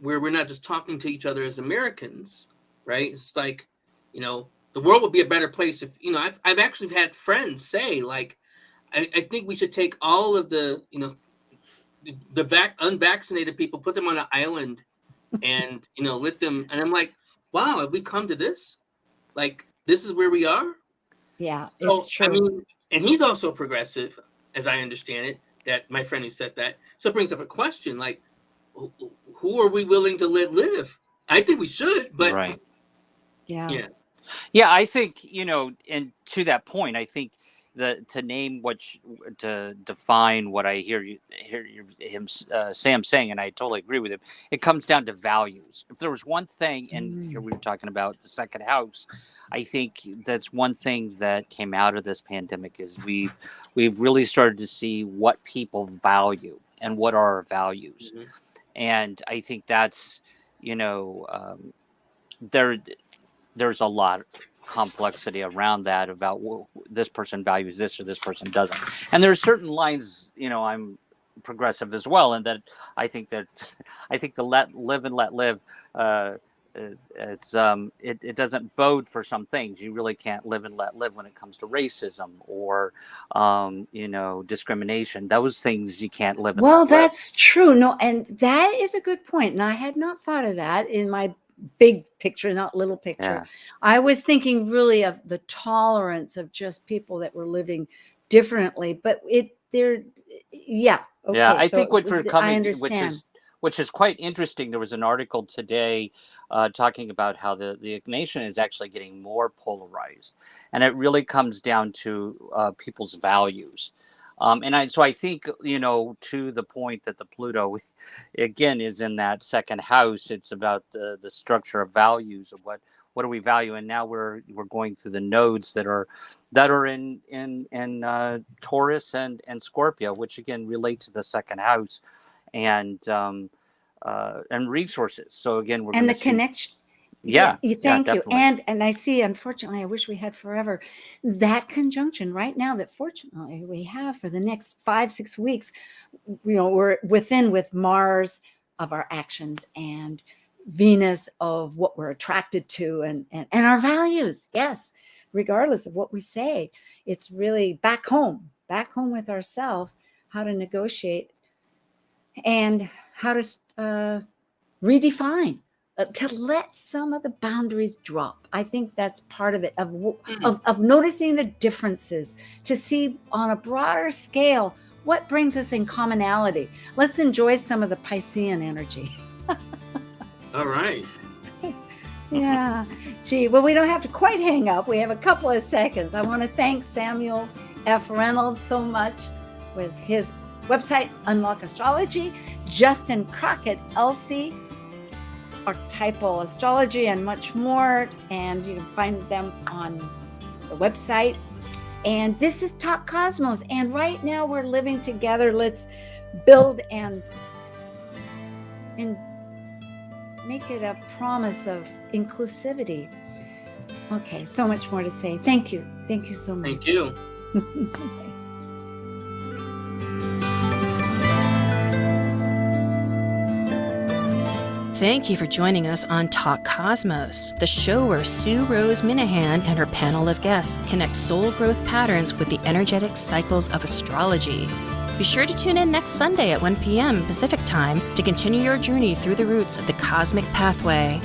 [SPEAKER 4] where we're not just talking to each other as Americans, right? It's like, the world would be a better place if, I've actually had friends say, like, I think we should take all of the, the unvaccinated people, put them on an island and, let them, and I'm like, wow, have we come to this? Like, this is where we are?
[SPEAKER 3] Yeah,
[SPEAKER 4] So,
[SPEAKER 3] it's true.
[SPEAKER 4] I mean, and he's also progressive, as I understand it, that my friend who said that. So it brings up a question, like, who are we willing to let live? I think we should, but
[SPEAKER 1] Right.
[SPEAKER 3] Yeah.
[SPEAKER 1] Yeah, I think, and to that point, I think to define what I hear Sam saying, and I totally agree with him. It comes down to values. If there was one thing, and here we were talking about the second house, I think that's one thing that came out of this pandemic is we've really started to see what people value and what are our values, and I think that's there's a lot of complexity around that about this person values this or this person doesn't. And there's certain lines, I'm progressive as well, and that I think the live and let live, it doesn't bode for some things. You really can't live and let live when it comes to racism or discrimination. Those things you can't live and let live.
[SPEAKER 3] That's true. No, and that is a good point. And I had not thought of that in my big picture, not little picture.
[SPEAKER 1] Yeah.
[SPEAKER 3] I was thinking really of the tolerance of just people that were living differently, but okay.
[SPEAKER 1] Yeah, I think what we're
[SPEAKER 3] I
[SPEAKER 1] coming,
[SPEAKER 3] understand.
[SPEAKER 1] which is quite interesting. There was an article today talking about how the nation is actually getting more polarized, and it really comes down to people's values. So I think, to the point that the Pluto, again, is in that second house. It's about the structure of values of what do we value, and now we're going through the nodes that are in Taurus and Scorpio, which again relate to the second house, and resources. So again, we're
[SPEAKER 3] And
[SPEAKER 1] going
[SPEAKER 3] the
[SPEAKER 1] to see.
[SPEAKER 3] connection.
[SPEAKER 1] Yeah,
[SPEAKER 3] thank you.
[SPEAKER 1] definitely.
[SPEAKER 3] And I see, unfortunately, I wish we had forever, that conjunction right now that fortunately we have for the next 5-6 weeks. We're with Mars of our actions and Venus of what we're attracted to and our values. Yes, regardless of what we say, it's really back home with ourselves, how to negotiate and how to redefine to let some of the boundaries drop. I think that's part of it, of noticing the differences, to see on a broader scale what brings us in commonality. Let's enjoy some of the Piscean energy.
[SPEAKER 4] All right.
[SPEAKER 3] Yeah. Gee, well, we don't have to quite hang up. We have a couple of seconds. I want to thank Samuel F. Reynolds so much with his website, Unlock Astrology, Justin Crockett, Elsie, Archetypal Astrology, and much more. And you can find them on the website. And this is Talk Cosmos. And right now we're living together. Let's build and make it a promise of inclusivity. Okay, so much more to say. Thank you. Thank you so much.
[SPEAKER 4] Thank you.
[SPEAKER 2] Thank you for joining us on Talk Cosmos, the show where Sue Rose Minahan and her panel of guests connect soul growth patterns with the energetic cycles of astrology. Be sure to tune in next Sunday at 1 p.m. Pacific Time to continue your journey through the roots of the cosmic pathway.